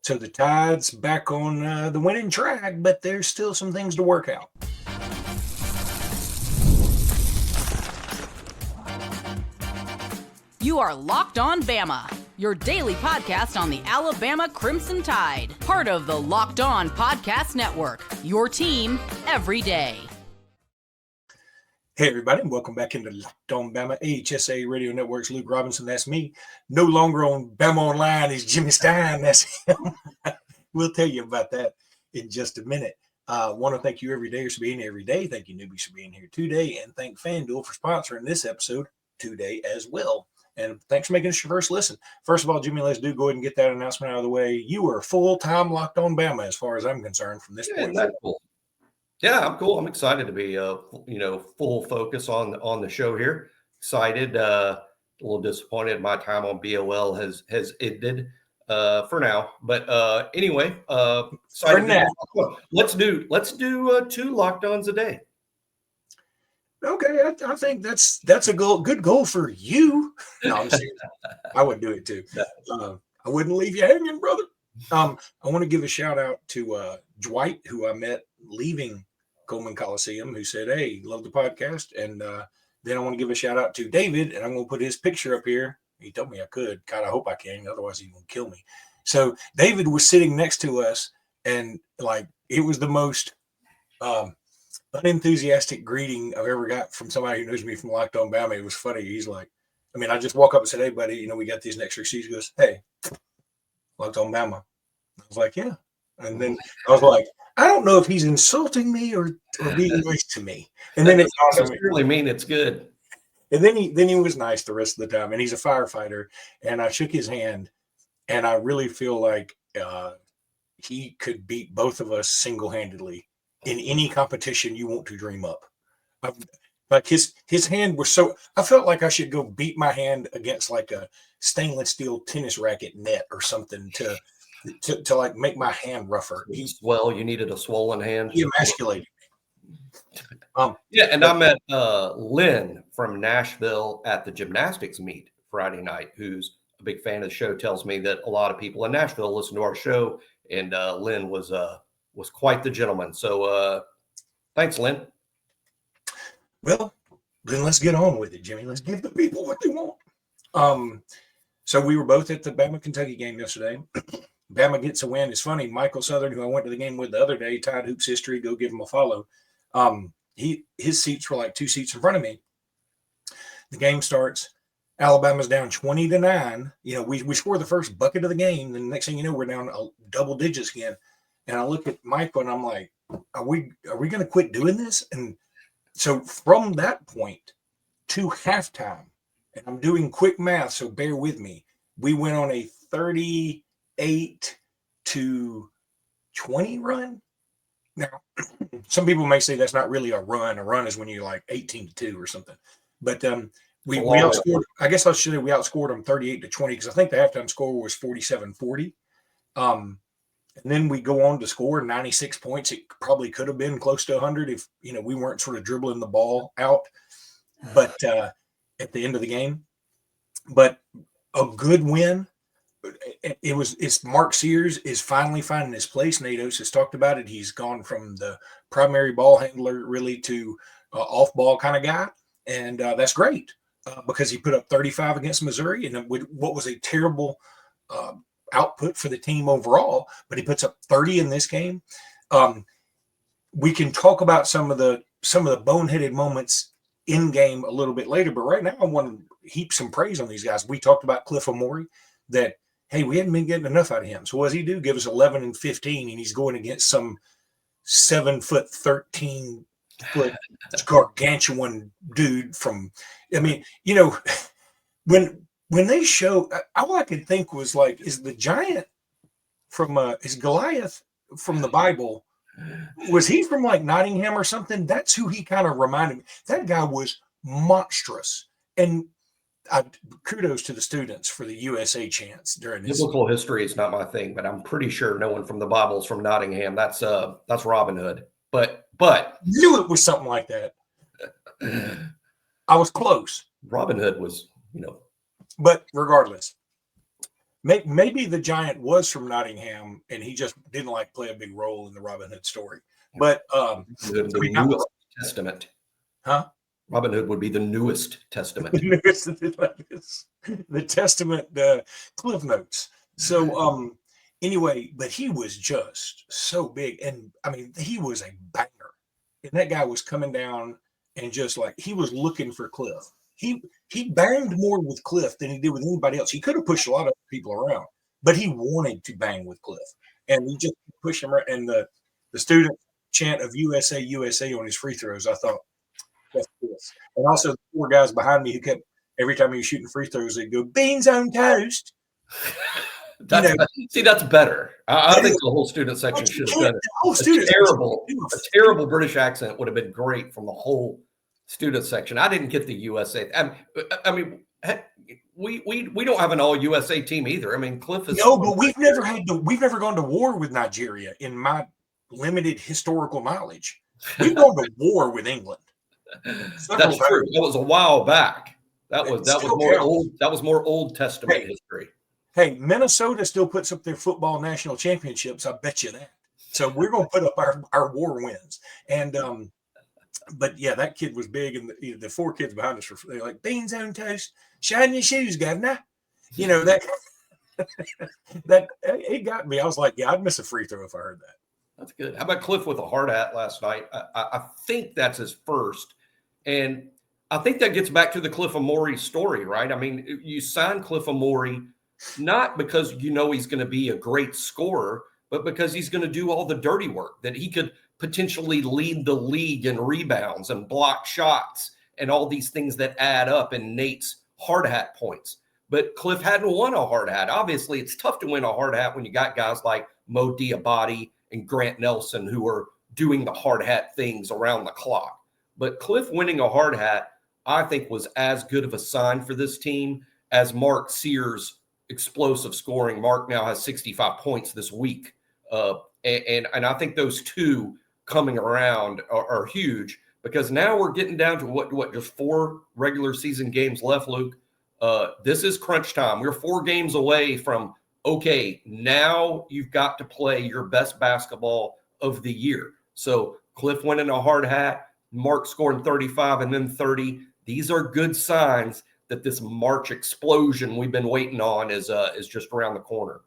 So the Tide's back on the winning track, but there's still some things to work out. You are Locked On Bama, your daily podcast on the Alabama Crimson Tide. Part of the Locked On Podcast Network, your team every day. Hey, everybody, and welcome back into Locked On Bama, AHSA Radio Network's Luke Robinson. That's me. No longer on Bama Online is Jimmy Stein. That's him. We'll tell you about that in just a minute. Want to thank you every day for being here every day. Thank you, newbies, for being here today. And thank FanDuel for sponsoring this episode today as well. And thanks for making us your first listen. First of all, Jimmy, let's go ahead and get that announcement out of the way. You are full-time Locked On Bama as far as I'm concerned from this point forward. Cool. Yeah, I'm cool. I'm excited to be, full focus on the show here. Excited, a little disappointed. My time on BOL has ended for now. But anyway, excited. Let's do 2 lockdowns a day. Okay, I think that's a good goal for you. No, I'm serious. I would do it too. I wouldn't leave you hanging, brother. I want to give a shout out to Dwight, who I met leaving Coleman Coliseum, who said, "Hey, love the podcast." And then I want to give a shout out to David, and I'm going to put his picture up here. He told me I could. God, I hope I can. Otherwise, he's going to kill me. So David was sitting next to us, and it was the most unenthusiastic greeting I've ever got from somebody who knows me from Locked On Bama. It was funny. He's like, I just walk up and said, "Hey, buddy, we got these next receipts." He goes, "Hey, Locked On Bama." I was like, "Yeah." And then I was like, I don't know if he's insulting me or being nice to me. And then it really mean it's good. And then he was nice the rest of the time. And he's a firefighter. And I shook his hand, and I really feel like he could beat both of us single-handedly in any competition you want to dream up. Like his hand was so, I felt like I should go beat my hand against like a stainless steel tennis racket net or something to make my hand rougher. You needed a swollen hand. He emasculated me. And I met Lynn from Nashville at the gymnastics meet Friday night, who's a big fan of the show. Tells me that a lot of people in Nashville listen to our show, and Lynn was quite the gentleman. So thanks, Lynn. Well, then let's get on with it, Jimmy. Let's give the people what they want. So we were both at the Bama-Kentucky game yesterday. Bama gets a win. It's funny. Michael Southern, who I went to the game with the other day, Tide Hoops History, go give him a follow. His seats were like 2 seats in front of me. The game starts. Alabama's down 20-9. We score the first bucket of the game. Then the next thing you know, we're down double digits again. And I look at Michael and I'm like, are we going to quit doing this? And so from that point to halftime, and I'm doing quick math, so bear with me, we went on a 38-20 run. Now, some people may say that's not really a run. A run is when you're like 18-2 or something. But we outscored, I guess I should say we outscored them 38-20 because I think the halftime score was 47-40. And then we go on to score 96 points. It probably could have been close to 100 if, we weren't sort of dribbling the ball out. But at the end of the game, but a good win. It's Mark Sears is finally finding his place. Nados has talked about it. He's gone from the primary ball handler really to off-ball kind of guy. And that's great because he put up 35 against Missouri and what was a terrible output for the team overall, but he puts up 30 in this game. We can talk about some of the boneheaded moments in game a little bit later, but right now I want to heap some praise on these guys. We talked about Cliff Omuryi that, hey, we hadn't been getting enough out of him. So what does he do? Give us 11 and 15, and he's going against some 7 foot, 13 foot gargantuan dude from, when they show, all I could think was like, is the giant from, is Goliath from the Bible, was he from like Nottingham or something? That's who he kind of reminded me. That guy was monstrous. And kudos to the students for the USA chants during this. Biblical history is not my thing, but I'm pretty sure no one from the Bible is from Nottingham. That's Robin Hood. But knew it was something like that. I was close. Robin Hood was, But regardless, maybe the Giant was from Nottingham and he just didn't play a big role in the Robin Hood story. But the newest testament. Huh? Robin Hood would be the newest testament. The testament, Cliff Notes. So anyway, but he was just so big. And I mean, he was a banger. And that guy was coming down and just he was looking for Cliff. He banged more with Cliff than he did with anybody else. He could have pushed a lot of people around, but he wanted to bang with Cliff. And he just pushed him around. And the student chant of USA, USA on his free throws, I thought, that's this. And also the 4 guys behind me who kept, every time he was shooting free throws, they'd go, beans on toast. See, that's better. I think the whole student section should have done it. A terrible British accent would have been great from the whole student section. I didn't get the USA. I mean, we don't have an all USA team either. I mean, Cliff is but we've never gone to war with Nigeria in my limited historical knowledge. We've gone to war with England. That's true. That was a while back. That was more Old Testament history. Hey, Minnesota still puts up their football national championships. I bet you that. So we're going to put up our war wins. And but yeah, that kid was big, and the 4 kids behind us they're like, beans on toast, shine your shoes, governor. That it got me. I was like, yeah, I'd miss a free throw if I heard that. That's good. How about Cliff with a hard hat last night? I think that's his first. And I think that gets back to the Cliff Omuryi story, right? I mean, you sign Cliff Omuryi not because he's going to be a great scorer, but because he's going to do all the dirty work, that he could potentially lead the league in rebounds and block shots and all these things that add up in Nate's hard hat points. But Cliff hadn't won a hard hat. Obviously, it's tough to win a hard hat when you got guys like Mo Diabate and Grant Nelson who are doing the hard hat things around the clock. But Cliff winning a hard hat, I think, was as good of a sign for this team as Mark Sears' explosive scoring. Mark now has 65 points this week. And I think those two coming around are huge, because now we're getting down to what just 4 regular season games left, Luke. This is crunch time. We're 4 games away from, okay, now you've got to play your best basketball of the year. So Cliff winning a hard hat, Mark scoring 35 and then 30. These are good signs that this March explosion we've been waiting on is just around the corner.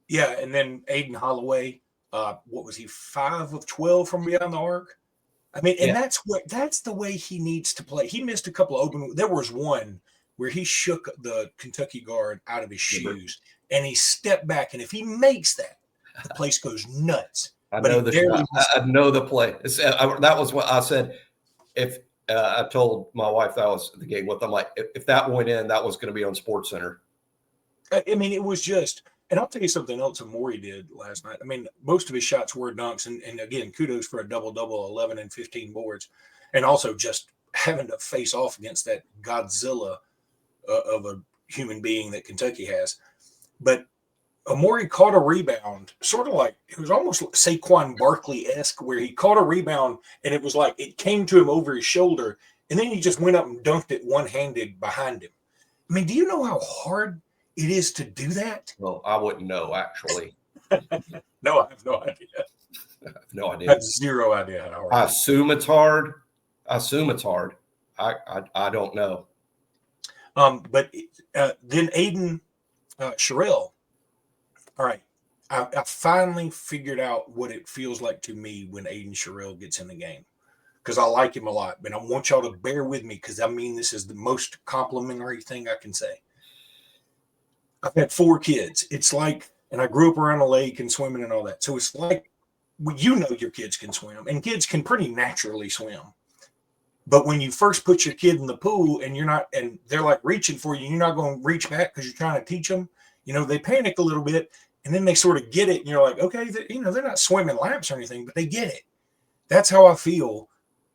Yeah, and then Aiden Holloway, what was he, 5 of 12 from beyond the arc? I mean, and that's the way he needs to play. He missed a couple of open. There was one where he shook the Kentucky guard out of his shoes, and he stepped back. And if he makes that, the place goes nuts. I know the play. That was what I said. If I told my wife that was the game with, I'm like, if that went in, that was going to be on SportsCenter. I mean, it was just. And I'll tell you something else Omuryi did last night. I mean, most of his shots were dunks. And again, kudos for a double-double, 11 and 15 boards. And also just having to face off against that Godzilla of a human being that Kentucky has. But Omuryi caught a rebound, sort of like, it was almost Saquon Barkley-esque, where he caught a rebound and it was like it came to him over his shoulder. And then he just went up and dunked it one-handed behind him. I mean, do you know how hard it is to do that? Well, I wouldn't know, actually. No, I have no idea. I have no idea. I have zero idea how hard. I assume it's hard. I don't know. But then Aiden Sherrill. All right. I finally figured out what it feels like to me when Aiden Sherrill gets in the game, because I like him a lot. But I want y'all to bear with me, because I mean this is the most complimentary thing I can say. I've had 4 kids. It's like, and I grew up around a lake and swimming and all that. So it's like, well, your kids can swim, and kids can pretty naturally swim. But when you first put your kid in the pool and and they're like reaching for you, you're not going to reach back because you're trying to teach them. They panic a little bit, and then they sort of get it. And you're like, okay, they're not swimming laps or anything, but they get it. That's how I feel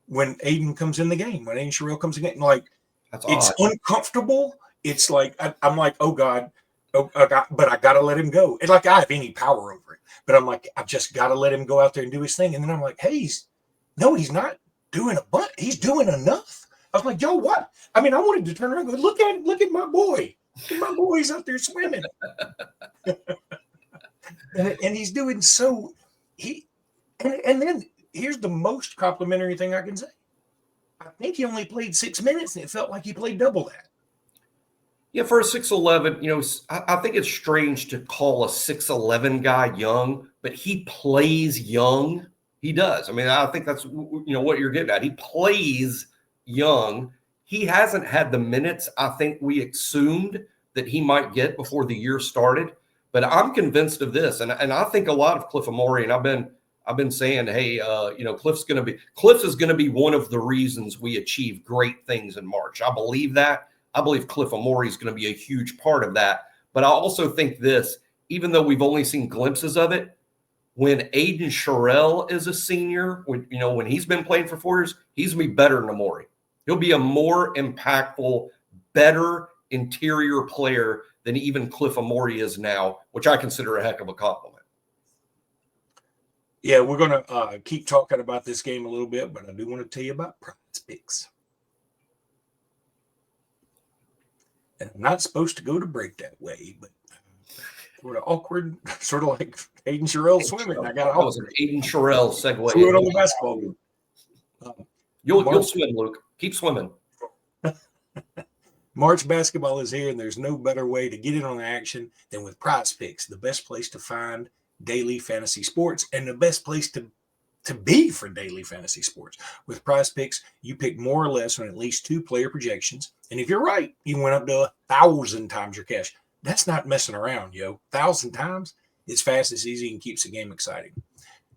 when Aiden comes in the game, when Aiden Sherrill comes in. Like, it's uncomfortable. It's like, I'm like, oh God. But I got to let him go. It's like I have any power over it. But I'm like, I've just got to let him go out there and do his thing. And then I'm like, hey, he's not doing a bunch. He's doing enough. I was like, yo, what? I mean, I wanted to turn around and go, look at my boy. My boy's out there swimming. and he's doing so and then here's the most complimentary thing I can say. I think he only played 6 minutes and it felt like he played double that. Yeah, for a 6'11", I think it's strange to call a 6'11" guy young, but he plays young. He does. I mean, I think that's what you're getting at. He plays young. He hasn't had the minutes I think we assumed that he might get before the year started. But I'm convinced of this, and I think a lot of Cliff Omuryi, and I've been saying, hey, Cliff is going to be one of the reasons we achieve great things in March. I believe that. I believe Cliff Omuryi is going to be a huge part of that. But I also think this, even though we've only seen glimpses of it, when Aiden Sherrill is a senior, when he's been playing for 4 years, he's going to be better than Omuryi. He'll be a more impactful, better interior player than even Cliff Omuryi is now, which I consider a heck of a compliment. Yeah, we're going to keep talking about this game a little bit, but I do want to tell you about PrizePicks. And I'm not supposed to go to break that way, but sort of awkward, sort of like Aiden Sherrill swimming. I got that was an Aiden Sherrill segue. Threw it on the basketball game. You'll swim, Luke. Keep swimming. March basketball is here, and there's no better way to get in on the action than with PrizePicks, the best place to find daily fantasy sports and the best place to be for daily fantasy sports. With PrizePicks, you pick more or less on at least 2 player projections, and if you're right, you went up to 1,000 times your cash. That's not messing around, 1,000 times. It's fast, it's easy, and keeps the game exciting.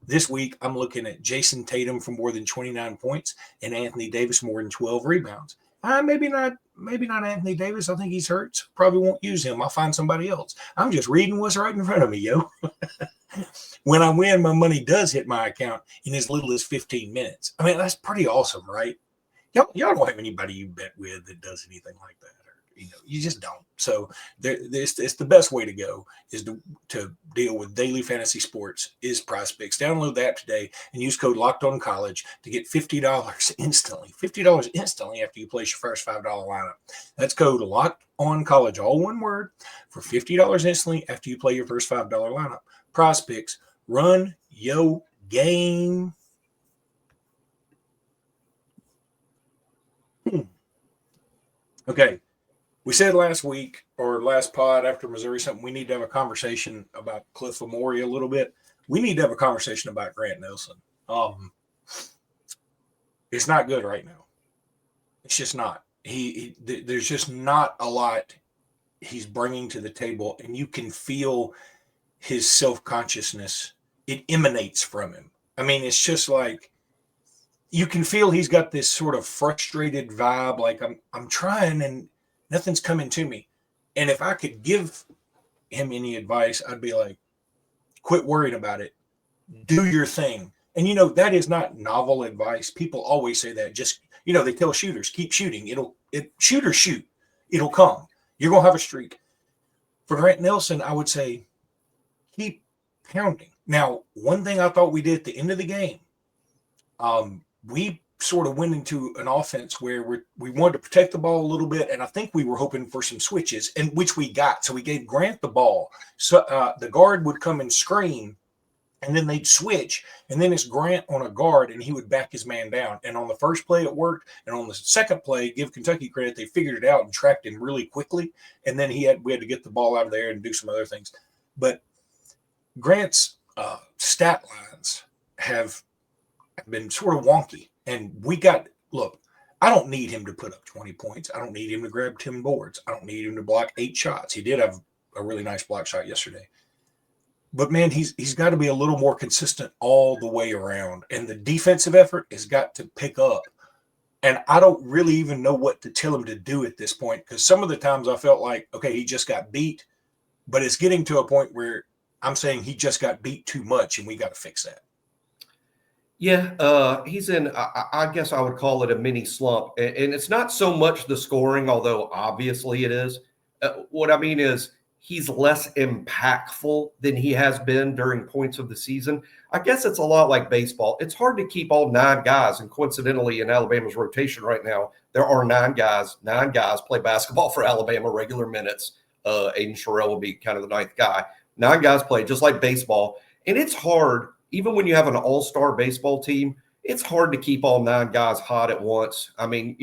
This week, I'm looking at Jason Tatum for more than 29 points and Anthony Davis more than 12 rebounds. Maybe not Anthony Davis. I think he's hurt. So probably won't use him. I'll find somebody else. I'm just reading what's right in front of me, When I win, my money does hit my account in as little as 15 minutes. I mean, that's pretty awesome, right? Y'all don't have anybody you bet with that does anything like that. You just don't. So it's the best way to go is to deal with daily fantasy sports is PrizePicks. Download the app today and use code LOCKEDONCollege to get $50 instantly. $50 instantly after you place your first $5 lineup. That's code LOCKEDONCollege, all one word, for $50 instantly after you play your first $5 lineup. PrizePicks, run yo game. Okay. We said last week or last pod after Missouri something, we need to have a conversation about Cliff Omuryi a little bit. We need to have a conversation about Grant Nelson. It's not good right now. It's just not. There's just not a lot he's bringing to the table, and you can feel his self-consciousness. It emanates from him. I mean, it's just like you can feel he's got this sort of frustrated vibe, like I'm trying and nothing's coming to me. And if I could give him any advice, I'd be like, quit worrying about it. Do your thing. And, that is not novel advice. People always say that. Just, they tell shooters, keep shooting. Shooters shoot. It'll come. You're going to have a streak. For Grant Nelson, I would say keep pounding. Now, one thing I thought we did at the end of the game, we sort of went into an offense where we wanted to protect the ball a little bit, and I think we were hoping for some switches, and which we got. So we gave Grant the ball. So the guard would come and screen, and then they'd switch, and then it's Grant on a guard, and he would back his man down. And on the first play, it worked, and on the second play, give Kentucky credit, they figured it out and tracked him really quickly, and then we had to get the ball out of there and do some other things. But Grant's stat lines have been sort of wonky. And I don't need him to put up 20 points. I don't need him to grab 10 boards. I don't need him to block 8 shots. He did have a really nice block shot yesterday. But, man, he's got to be a little more consistent all the way around. And the defensive effort has got to pick up. And I don't really even know what to tell him to do at this point, because some of the times I felt like, okay, he just got beat. But it's getting to a point where I'm saying he just got beat too much, and we got to fix that. Yeah, he's in, I guess I would call it a mini slump. And it's not so much the scoring, although obviously it is. What I mean is he's less impactful than he has been during points of the season. I guess it's a lot like baseball. It's hard to keep all 9 guys, and coincidentally in Alabama's rotation right now, there are 9 guys. 9 guys play basketball for Alabama regular minutes. Aiden Sherrill will be kind of the 9th guy. 9 guys play just like baseball, and it's hard, even when you have an all-star baseball team, it's hard to keep all 9 guys hot at once. I mean,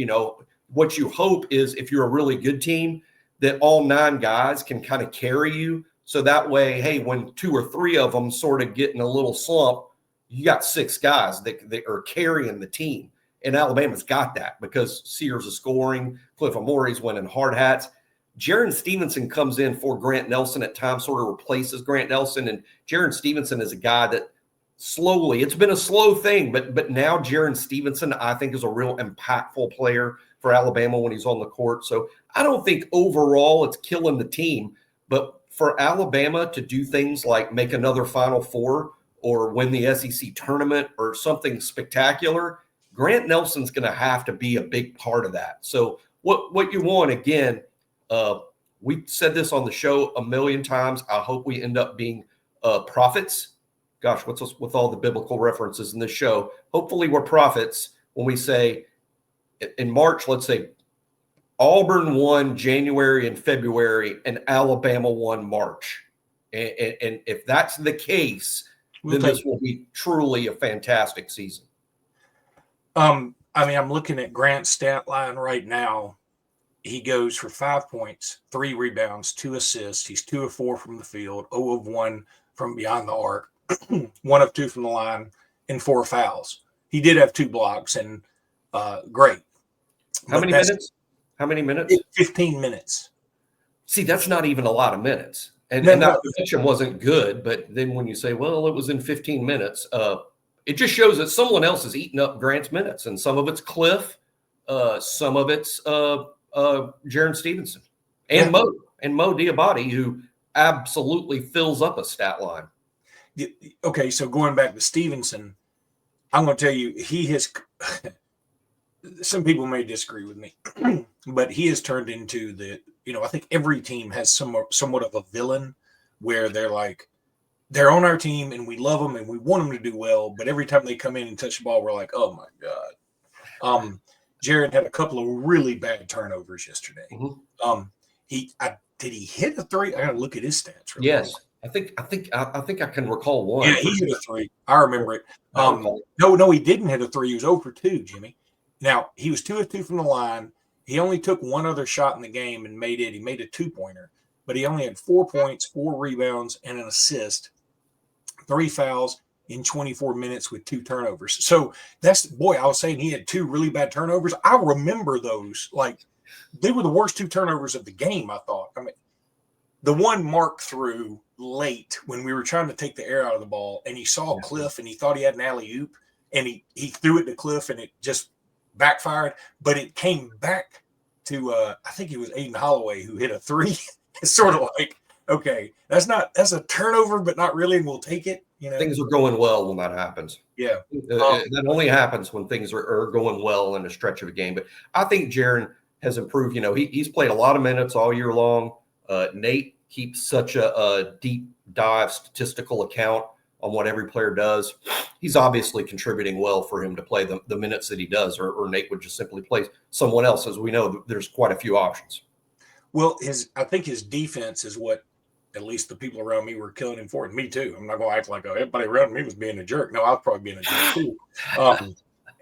what you hope is if you're a really good team, that all 9 guys can kind of carry you. So that way, hey, when 2 or 3 of them sort of get in a little slump, you got 6 guys that are carrying the team. And Alabama's got that because Sears is scoring, Cliff Omuryi's winning hard hats. Jaron Stevenson comes in for Grant Nelson at times, sort of replaces Grant Nelson. And Jaron Stevenson is a guy that slowly, it's been a slow thing, but now Jaron Stevenson, I think, is a real impactful player for Alabama when he's on the court. So I don't think overall it's killing the team, but for Alabama to do things like make another Final Four or win the SEC tournament or something spectacular, Grant Nelson's going to have to be a big part of that. So what you want, again, we said this on the show a million times. I hope we end up being prophets. Gosh, what's with all the biblical references in this show? Hopefully we're prophets when we say in March, let's say Auburn won January and February and Alabama won March. And if that's the case, then this will be truly a fantastic season. I'm looking at Grant's stat line right now. He goes for 5 points, 3 rebounds, 2 assists. He's 2 of 4 from the field, 0 of 1 from beyond the arc, 1 of 2 from the line, and 4 fouls. He did have 2 blocks, and great. How many minutes? 15 minutes. See, that's not even a lot of minutes. And that position wasn't good, but then when you say, well, it was in 15 minutes, it just shows that someone else is eating up Grant's minutes, and some of it's Cliff, some of it's Jaron Stevenson, and Mo Diabate, who absolutely fills up a stat line. Okay, so going back to Stevenson, I'm going to tell you, he has – some people may disagree with me, but he has turned into I think every team has somewhat of a villain where they're like, they're on our team and we love them and we want them to do well, but every time they come in and touch the ball, we're like, oh my God. Jared had a couple of really bad turnovers yesterday. Mm-hmm. Did he hit a 3? I got to look at his stats. Yes. Quick. I think I can recall one. Yeah, he hit a 3. I remember it. No, he didn't hit a 3. He was 0 for 2, Jimmy. Now, he was 2 of 2 from the line. He only took one other shot in the game and made it. He made a 2-pointer, but he only had 4 points, 4 rebounds, and an assist, 3 fouls in 24 minutes with 2 turnovers. So I was saying he had 2 really bad turnovers. I remember those. Like, they were the worst 2 turnovers of the game, I thought. I mean, the one Mark threw late when we were trying to take the air out of the ball, and he saw Cliff, and he thought he had an alley-oop, and he threw it to Cliff, and it just backfired, but it came back to I think it was Aiden Holloway who hit a 3. It's sort of like, okay, that's a turnover, but not really, and we'll take it. Things are going well when that happens. Yeah, that only happens when things are going well in a stretch of a game. But I think Jaron has improved. He's played a lot of minutes all year long. Nate keeps such a deep dive statistical account on what every player does. He's obviously contributing well for him to play the minutes that he does, or Nate would just simply play someone else. As we know, there's quite a few options. Well, I think his defense is what at least the people around me were killing him for, and me too. I'm not going to act like everybody around me was being a jerk. No, I was probably being a jerk too.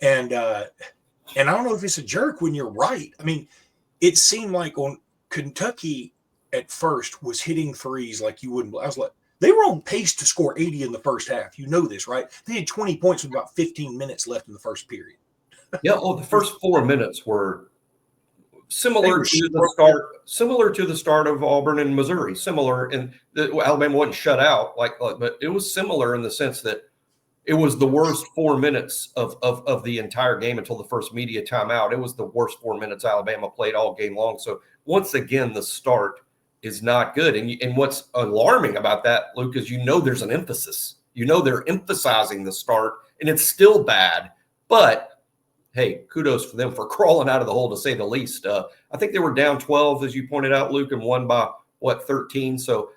And I don't know if it's a jerk when you're right. I mean, it seemed like on Kentucky at first was hitting threes like you wouldn't. I was like, they were on pace to score 80 in the first half. You know this, right? They had 20 points with about 15 minutes left in the first period. Yeah, well, the first 4 minutes were similar to the start of Auburn and Missouri. Similar, and Alabama wasn't shut out, but it was similar in the sense that it was the worst 4 minutes of the entire game until the first media timeout. It was the worst 4 minutes Alabama played all game long. So once again, the start is not good. And what's alarming about that, Luke, is there's an emphasis. They're emphasizing the start, and it's still bad. But, hey, kudos for them for crawling out of the hole, to say the least. I think they were down 12, as you pointed out, Luke, and won by 13. So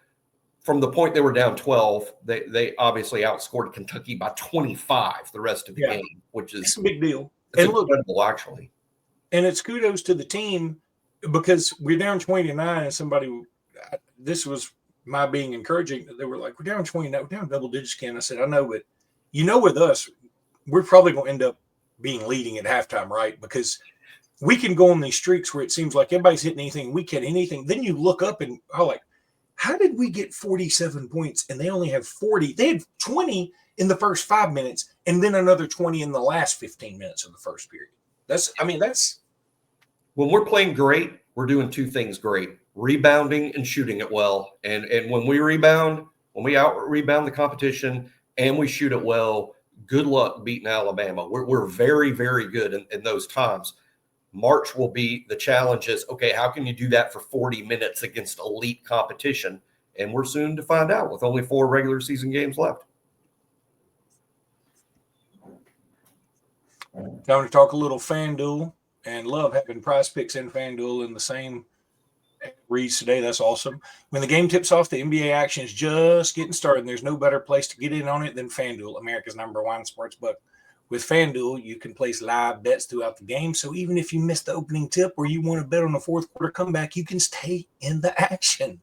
from the point they were down 12, they obviously outscored Kentucky by 25 the rest of the game, which is a big deal. It's incredible, actually. And it's kudos to the team because we're down 29 and this was my being encouraging. They were like, we're down 29, we're down double digits again. I said, I know, but with us, we're probably going to end up being leading at halftime, right? Because we can go on these streaks where it seems like everybody's hitting anything, we can anything. Then you look up and how did we get 47 points and they only have 40? They had 20 in the first 5 minutes and then another 20 in the last 15 minutes of the first period. That's when we're playing great, we're doing two things great: rebounding and shooting it well. And when we rebound, when we out-rebound the competition and we shoot it well, good luck beating Alabama. We're very, very good in those times. March will be the challenge is, okay, how can you do that for 40 minutes against elite competition? And we're soon to find out with only 4 regular season games left. Time to talk a little FanDuel, and love having PrizePicks and FanDuel in the same reads today. That's awesome. When the game tips off, the NBA action is just getting started, and there's no better place to get in on it than FanDuel, America's #1 sportsbook. With FanDuel, you can place live bets throughout the game, so even if you missed the opening tip or you want to bet on a fourth quarter comeback, you can stay in the action.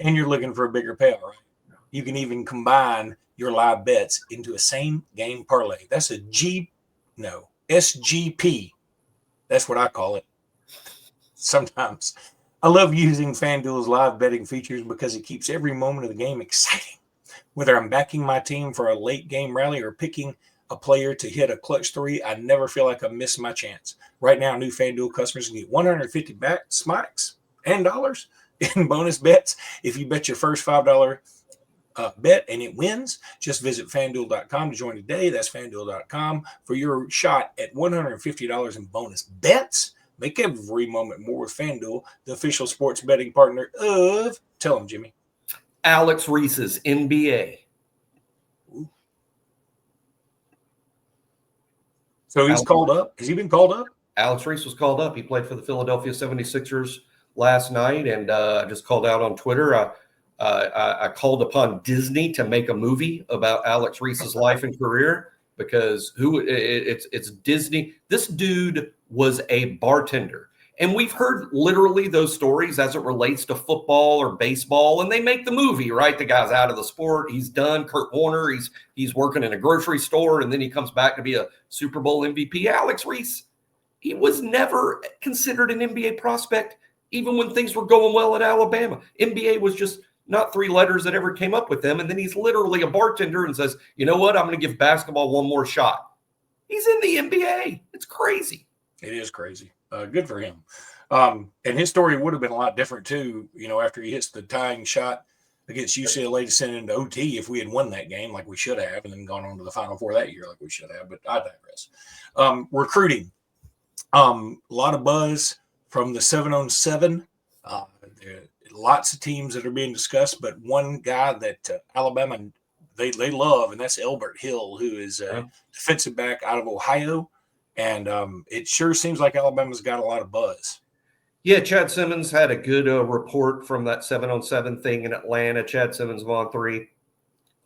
And you're looking for a bigger payout, right? You can even combine your live bets into a same-game parlay. That's SGP. That's what I call it sometimes. I love using FanDuel's live betting features because it keeps every moment of the game exciting. Whether I'm backing my team for a late game rally or picking a player to hit a clutch 3, I never feel like I missed my chance. Right now, new FanDuel customers can get 150 back smacks and dollars in bonus bets if you bet your first $5 bet and it wins. Just visit FanDuel.com to join today. That's FanDuel.com for your shot at $150 in bonus bets. Make every moment more with FanDuel, the official sports betting partner of, tell them, Jimmy. Alex Reese's NBA. Ooh. So he's called up? Has he been called up? Alex Reese was called up. He played for the Philadelphia 76ers last night, and I just called out on Twitter. I called upon Disney to make a movie about Alex Reese's life and career because it's Disney. This dude was a bartender. And we've heard literally those stories as it relates to football or baseball, and they make the movie, right? The guy's out of the sport. He's done. Kurt Warner, he's working in a grocery store, and then he comes back to be a Super Bowl MVP. Alex Reese, he was never considered an NBA prospect, even when things were going well at Alabama. NBA was just not 3 letters that ever came up with them, and then he's literally a bartender and says, you know what, I'm going to give basketball one more shot. He's in the NBA. It's crazy. It is crazy. Good for him. And his story would have been a lot different too, after he hits the tying shot against UCLA to send it into OT if we had won that game like we should have and then gone on to the Final Four that year like we should have, but I digress. Recruiting. A lot of buzz from the 7-on-7. Lots of teams that are being discussed, but one guy that Alabama, they love, and that's Elbert Hill, who is a defensive back out of Ohio. And it sure seems like Alabama's got a lot of buzz. Yeah, Chad Simmons had a good report from that 7-on-7 thing in Atlanta. Chad Simmons, Vaughn 3.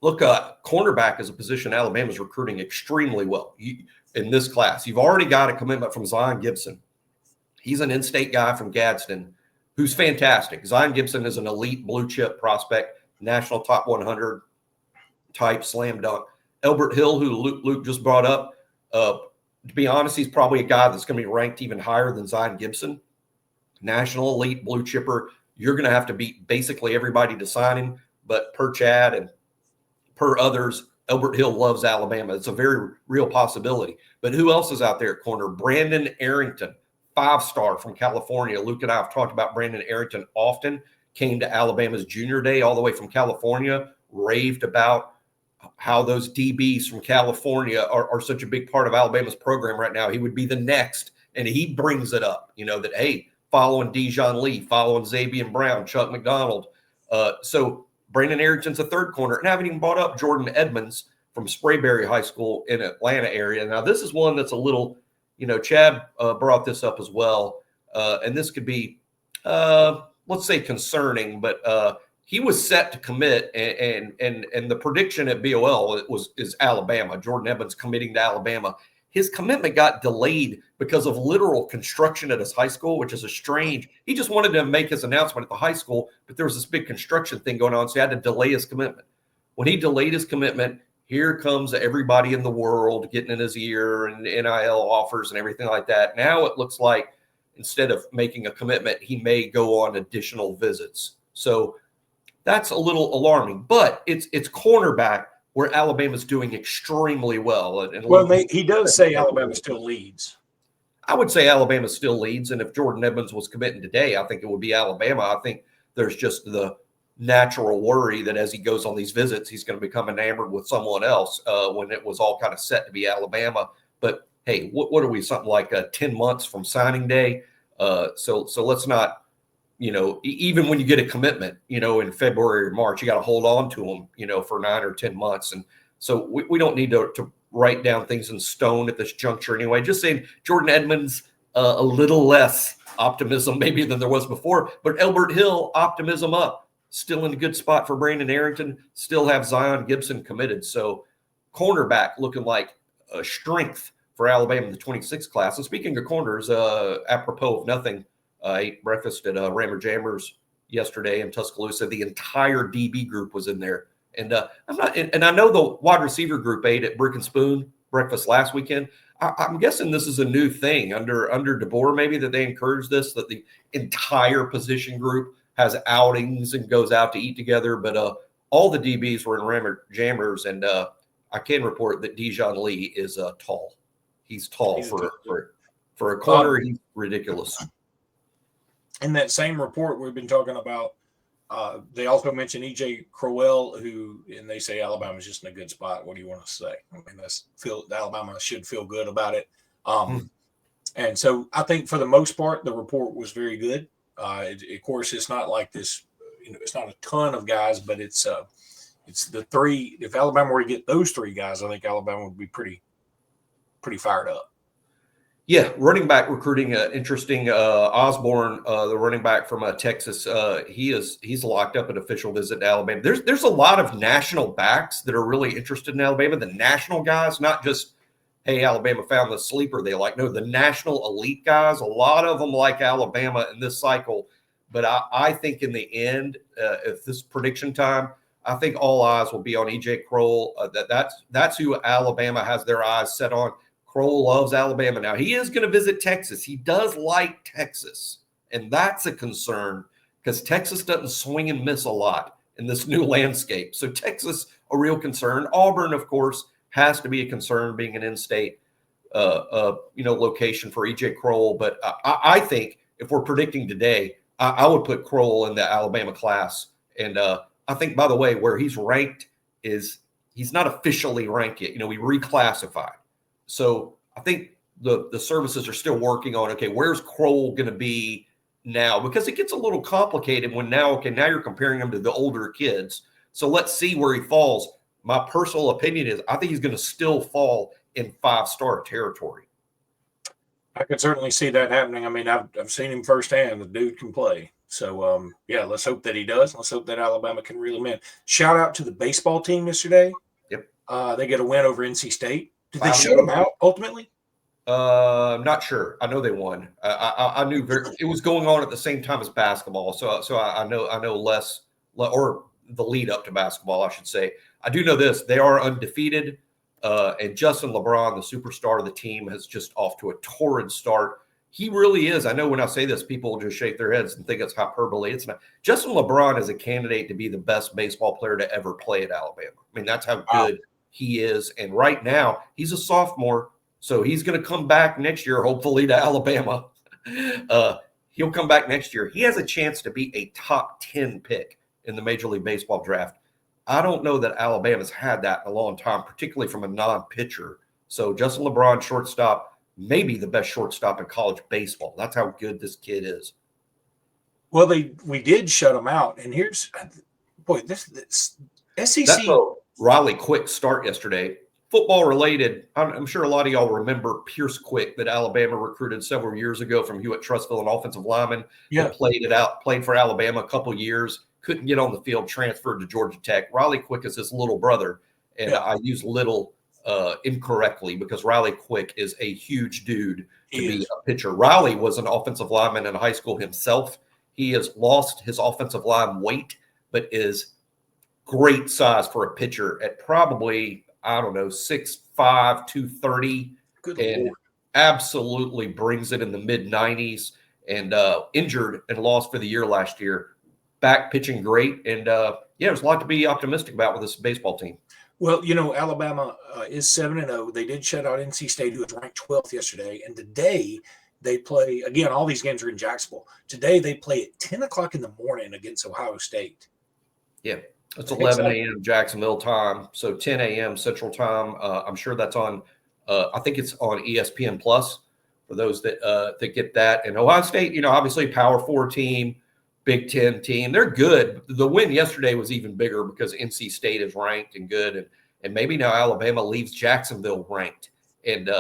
Look, cornerback is a position Alabama's recruiting extremely well in this class. You've already got a commitment from Zion Gibson. He's an in-state guy from Gadsden who's fantastic. Zion Gibson is an elite blue-chip prospect, national top 100 type slam dunk. Elbert Hill, who Luke just brought up, to be honest, he's probably a guy that's going to be ranked even higher than Zion Gibson. National elite blue chipper. You're going to have to beat basically everybody to sign him. But per Chad and per others, Elbert Hill loves Alabama. It's a very real possibility. But who else is out there at corner? Brandon Arrington, 5-star from California. Luke and I have talked about Brandon Arrington often. Came to Alabama's junior day all the way from California. Raved about how those DBs from California are such a big part of Alabama's program right now. He would be the next, and he brings it up, that, hey, following Dijon Lee, following Xavier Brown, Chuck McDonald. So Brandon Arrington's a third corner, and I haven't even brought up Jordan Edmonds from Sprayberry High School in Atlanta area. Now, this is one that's a little, Chad brought this up as well, and this could be let's say concerning, but he was set to commit, and the prediction at BOL is Alabama. Jordan Edmonds committing to Alabama. His commitment got delayed because of literal construction at his high school, which is a strange. He just wanted to make his announcement at the high school, but there was this big construction thing going on, so he had to delay his commitment. When he delayed his commitment, here comes everybody in the world getting in his ear and NIL offers and everything like that. Now it looks like instead of making a commitment, he may go on additional visits. So that's a little alarming, but it's cornerback where Alabama's doing extremely well. He does say Alabama still leads. I would say Alabama still leads, and if Jordan Edmonds was committing today, I think it would be Alabama. I think there's just the natural worry that as he goes on these visits, he's going to become enamored with someone else when it was all kind of set to be Alabama. But hey, what are we, something like 10 months from signing day? So let's not, even when you get a commitment, in February or March, you got to hold on to them, for 9 or 10 months. And so we don't need to write down things in stone at this juncture anyway. Just saying Jordan Edmonds, a little less optimism maybe than there was before, but Elbert Hill, optimism up. Still in a good spot for Brandon Arrington. Still have Zion Gibson committed. So cornerback looking like a strength for Alabama in the 26 class. And speaking of corners, apropos of nothing, I ate breakfast at Rammer Jammers yesterday in Tuscaloosa. The entire DB group was in there. And I know the wide receiver group ate at Brick and Spoon breakfast last weekend. I'm guessing this is a new thing under DeBoer, maybe, that they encourage this, that the entire position group has outings and goes out to eat together. But all the DBs were in Rammer Jammers, and I can report that Dijon Lee is tall. He's tall for a corner. He's ridiculous. In that same report we've been talking about, they also mentioned E.J. Crowell, and they say Alabama's just in a good spot. What do you want to say? I mean, Alabama should feel good about it. And so I think for the most part, the report was very good. Of course, it's not like this, it's not a ton of guys, but it's the three. If Alabama were to get those three guys, I think Alabama would be pretty fired up. Yeah, running back recruiting, interesting. Osborne, the running back from Texas, he's locked up an official visit to Alabama. There's a lot of national backs that are really interested in Alabama. The national guys, not just, hey, Alabama found the sleeper they like. No, the national elite guys, a lot of them like Alabama in this cycle. But I think in the end, if this prediction time, I think all eyes will be on E.J. Crowell. That's who Alabama has their eyes set on. Crowell loves Alabama. Now, he is going to visit Texas. He does like Texas, and that's a concern because Texas doesn't swing and miss a lot in this new landscape. So Texas, a real concern. Auburn, of course, has to be a concern being an in-state location for E.J. Crowell. But I think if we're predicting today, I would put Crowell in the Alabama class. And I think, by the way, where he's ranked is he's not officially ranked yet. We reclassified. So I think the services are still working on, okay, where's Crowell going to be now? Because it gets a little complicated when now you're comparing him to the older kids. So let's see where he falls. My personal opinion is I think he's going to still fall in 5-star territory. I could certainly see that happening. I mean, I've seen him firsthand. The dude can play. So, let's hope that he does. Let's hope that Alabama can reel him in. Shout out to the baseball team yesterday. Yep. They get a win over NC State. Did they shut them out ultimately? I'm not sure. I know they won. I knew it was going on at the same time as basketball. So I know less, or the lead up to basketball, I should say. I do know this. They are undefeated. And Justin LeBron, the superstar of the team, has just off to a torrid start. He really is. I know when I say this, people just shake their heads and think it's hyperbole. It's not. Justin LeBron is a candidate to be the best baseball player to ever play at Alabama. I mean, that's how good he is. And right now, he's a sophomore, so he's going to come back next year, hopefully, to Alabama. He'll come back next year. He has a chance to be a top 10 pick in the Major League Baseball draft. I don't know that Alabama's had that in a long time, particularly from a non-pitcher. So Justin LeBron, shortstop, maybe the best shortstop in college baseball. That's how good this kid is. Well, we did shut him out. And here's – boy, this SEC – Riley quick start yesterday. football related, I'm sure a lot of y'all remember Pierce Quick that Alabama recruited several years ago from Hewitt-Trussville, an offensive lineman. Yeah. Played for Alabama a couple years, couldn't get on the field, transferred to Georgia Tech. Riley Quick is his little brother, and I use little incorrectly because Riley Quick is a huge dude to be a pitcher. Riley was an offensive lineman in high school himself. He has lost his offensive line weight, but is great size for a pitcher at probably, I don't know, 6'5", 230, and Lord. Absolutely brings it in the mid-90s, and injured and lost for the year last year. Back pitching great, and there's a lot to be optimistic about with this baseball team. Well, Alabama is 7-0. They did shut out NC State, who was ranked 12th yesterday, and today they play again. All these games are in Jacksonville. Today they play at 10 o'clock in the morning against Ohio State. Yeah. It's 11 a.m. Jacksonville time, so 10 a.m. Central time. I'm sure that's on. I think it's on ESPN Plus for those that get that. And Ohio State, obviously Power 4 team, Big Ten team. They're good. The win yesterday was even bigger because NC State is ranked and good, and maybe now Alabama leaves Jacksonville ranked. And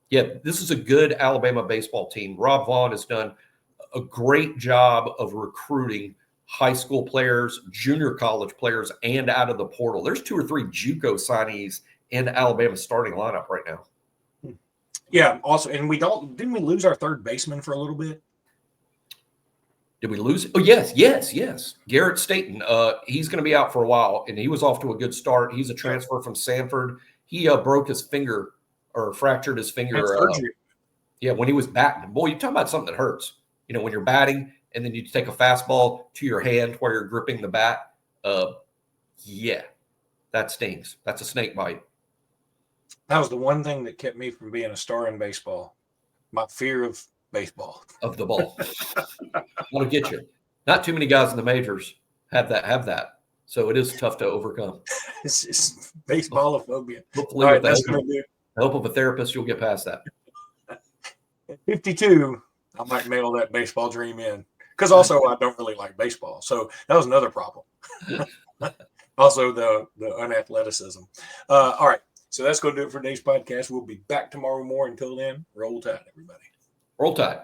this is a good Alabama baseball team. Rob Vaughn has done a great job of recruiting high school players, junior college players, and out of the portal. There's 2 or 3 JUCO signees in Alabama's starting lineup right now. Yeah, also, and didn't we lose our third baseman for a little bit? Did we lose? Oh, yes. Garrett Staten. He's going to be out for a while, and he was off to a good start. He's a transfer from Sanford. He broke his finger or fractured his finger. When he was batting. Boy, you're talking about something that hurts. When you're batting, and then you take a fastball to your hand where you're gripping the bat. That stings. That's a snake bite. That was the one thing that kept me from being a star in baseball. My fear of baseball. Of the ball. Want to get you. Not too many guys in the majors have that. So it is tough to overcome. It's baseballophobia. Hopefully, with the help of a therapist, you'll get past that. At 52, I might mail that baseball dream in. Because also I don't really like baseball. So that was another problem. Also the unathleticism. All right. So that's going to do it for today's podcast. We'll be back tomorrow morning. Until then, roll tide, everybody. Roll tide.